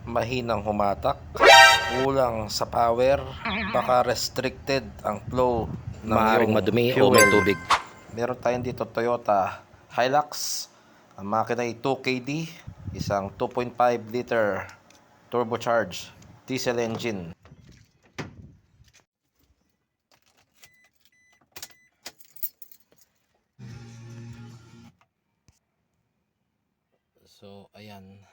mahinang humatak, kulang sa power, baka restricted ang flow ng Maaring iyong madumi o fuel. may tubig. Meron tayong dito Toyota Hilux. Ang makina ay 2KD, isang 2.5 liter turbocharged diesel engine. So, ayan.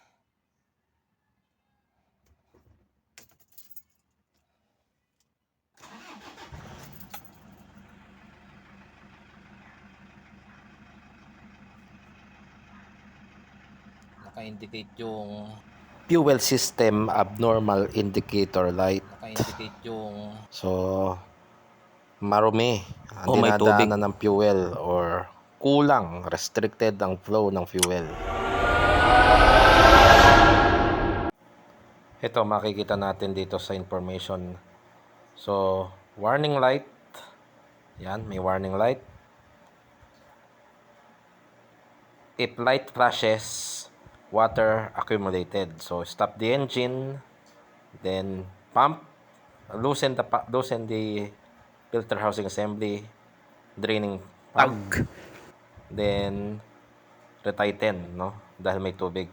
Naka-indicate yung fuel system abnormal indicator light. Naka-indicate yung marumi ang O may tubig. dinadaanan ng fuel or kulang, restricted ang flow ng fuel. Ito makikita natin dito sa information. So, warning light. Yan, may warning light. If light flashes, water accumulated. So, stop the engine, then pump, loosen the filter housing assembly, draining pump, then retighten, no? Dahil may tubig.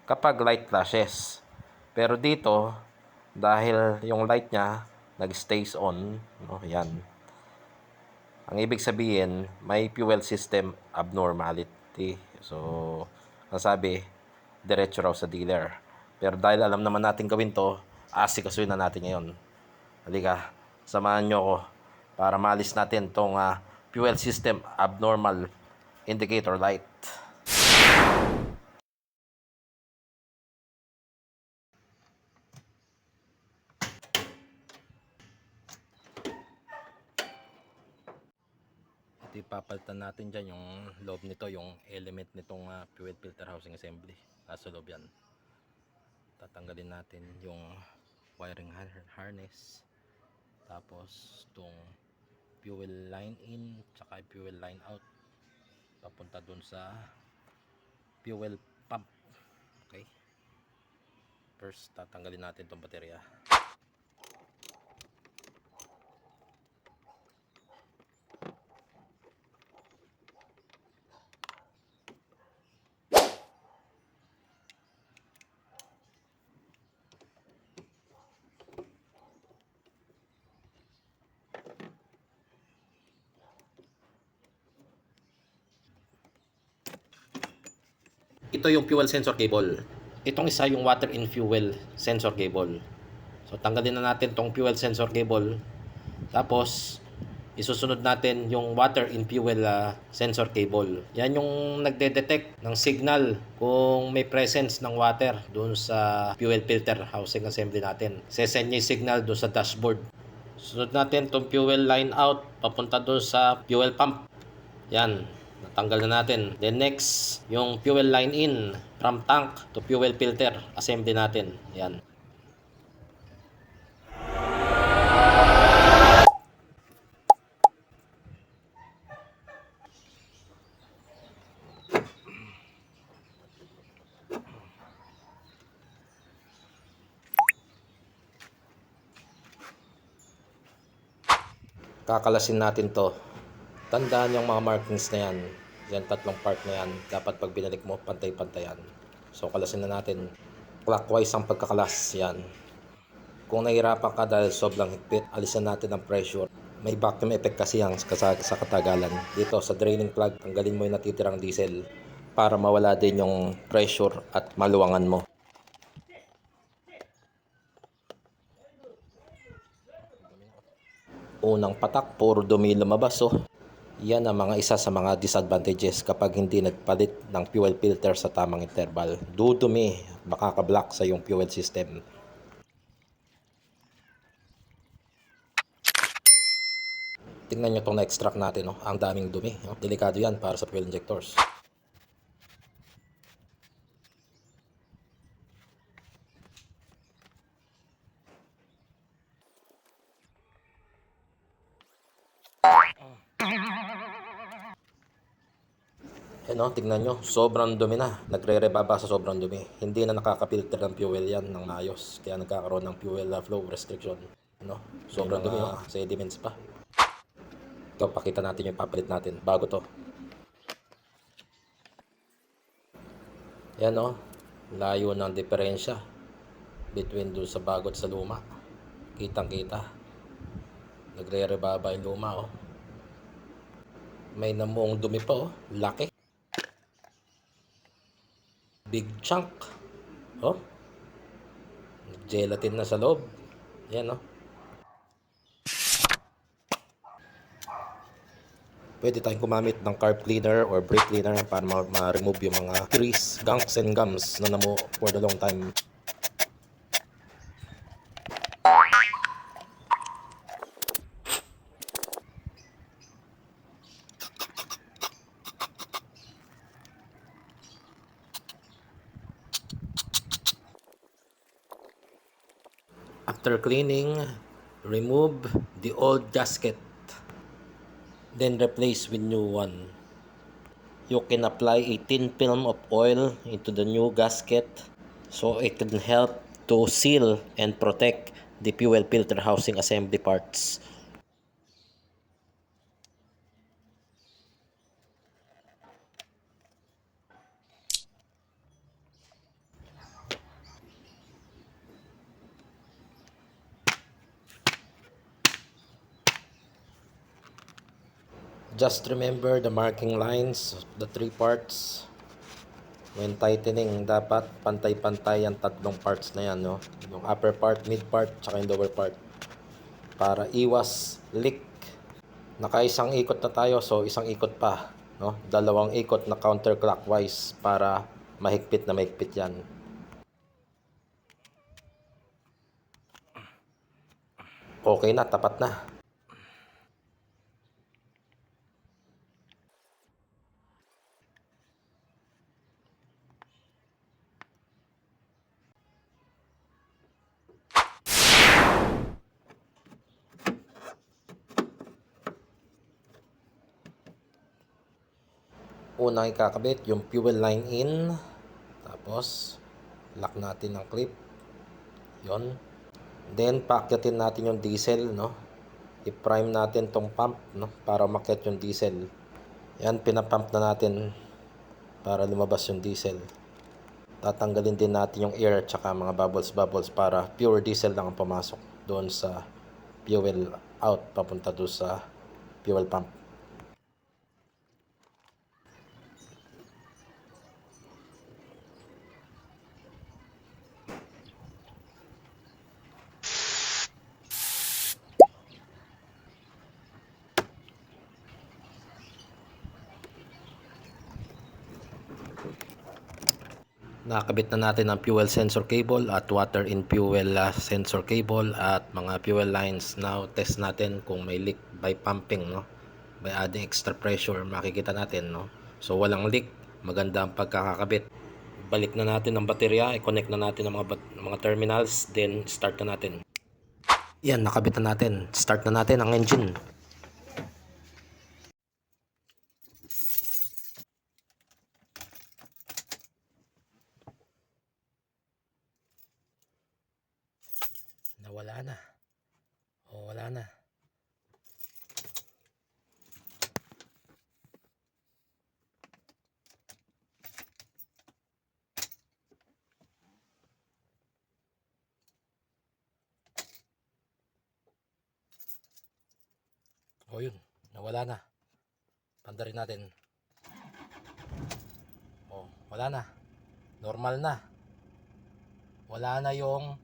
Kapag light flashes. Pero dito, dahil yung light niya nag-stays on, no? Yan. Ang ibig sabihin, may fuel system abnormality. So, ang sabi, diretso raw sa dealer. Pero dahil alam naman natin gawin to, asikasuhin na natin ngayon. Halika, samahan nyo ako para maalis natin tong fuel system abnormal indicator light. Ito ipapalitan natin dyan yung loob nito, yung element nitong fuel filter housing assembly. Nasa loob yan. Tatanggalin natin yung wiring harness, tapos itong fuel line in tsaka fuel line out papunta dun sa fuel pump. Okay, first tatanggalin natin itong baterya. Ito yung fuel sensor cable. Itong isa yung water in fuel sensor cable. So tanggalin na natin tong fuel sensor cable. Tapos isusunod natin yung water in fuel sensor cable. Yan yung nagde-detect ng signal kung may presence ng water doon sa fuel filter housing assembly natin. Sesend niya yung signal doon sa dashboard. Sunod natin tong fuel line out papunta doon sa fuel pump. Yan, natanggal na natin. Then next, yung fuel line in from tank to fuel filter assembly natin. Yan. Kakalasin natin to. Tandaan yung mga markings na yan. Yan tatlong part na yan. Dapat pag binalik mo, pantay-pantayan. So kalasin na natin. Clockwise ang pagkakalas. Yan. Kung nahihirapan ka dahil sobrang higpit, alisan natin ang pressure. May vacuum effect kasi yan sa katagalan. Dito sa draining plug, tanggalin mo yung natitirang diesel para mawala din yung pressure at maluwangan mo. Unang patak, puro dumi lumabas. Yan ang mga isa sa mga disadvantages kapag hindi nagpalit ng fuel filter sa tamang interval. Dudumi, makaka-block sa yung fuel system. Tingnan nyo itong na-extract natin, ang daming dumi. Delikado yan para sa fuel injectors. Yan o, tignan nyo, sobrang dumi na. Nagre-rebaba sa sobrang dumi. Hindi na nakaka-filter ng fuel yan ng maayos. Kaya nagkakaroon ng fuel flow restriction. No? Sobrang dumi o, sediments pa. Ito, pakita natin yung papalit natin. Bago to. Yan o, layo ng diferensya between doon sa bago at sa luma. Kitang kita. Nagre-rebaba yung luma o. May namuong dumi pa o, laki. Big chunk. Oh. Gelatin na sa loob. Yan oh. Pwede tayong gumamit ng carb cleaner or brake cleaner para ma-remove yung mga grease, gunks and gums na namo for the long time. After cleaning, remove the old gasket, then replace with new one. You can apply a thin film of oil into the new gasket so it can help to seal and protect the fuel filter housing assembly parts. Just remember the marking lines, the three parts. When tightening, dapat pantay-pantay ang tatlong parts na yan, no? Yung upper part, mid part, tsaka yung lower part. Para iwas leak. Nakaisang ikot na tayo, so isang ikot pa, no? Dalawang ikot na counterclockwise para mahigpit na mahigpit yan. Okay na, tapat na. Unang ikakabit yung fuel line in, tapos lock natin ang clip yon. Then paakyatin natin yung diesel, no? I-prime natin tong pump, no? Para umakyat yung diesel. Yan, pinapump na natin para lumabas yung diesel. Tatanggalin din natin yung air at saka mga bubbles para pure diesel lang ang pumasok doon sa fuel out papunta doon sa fuel pump. Nakakabit na natin ang fuel sensor cable at water in fuel sensor cable at mga fuel lines. Now test natin kung may leak by pumping, no? By adding extra pressure, makikita natin, no? So walang leak, maganda ang pagkakakabit. Balik na natin ang baterya, i-connect na natin ang mga terminals, then start na natin. Yan, nakabit na natin. Start na natin ang engine. Nawala na. O, wala na. O yun, nawala na. Pandarin natin. O, wala na. Normal na. Wala na yung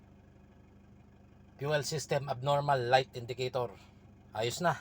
fuel system abnormal light indicator. Ayos na.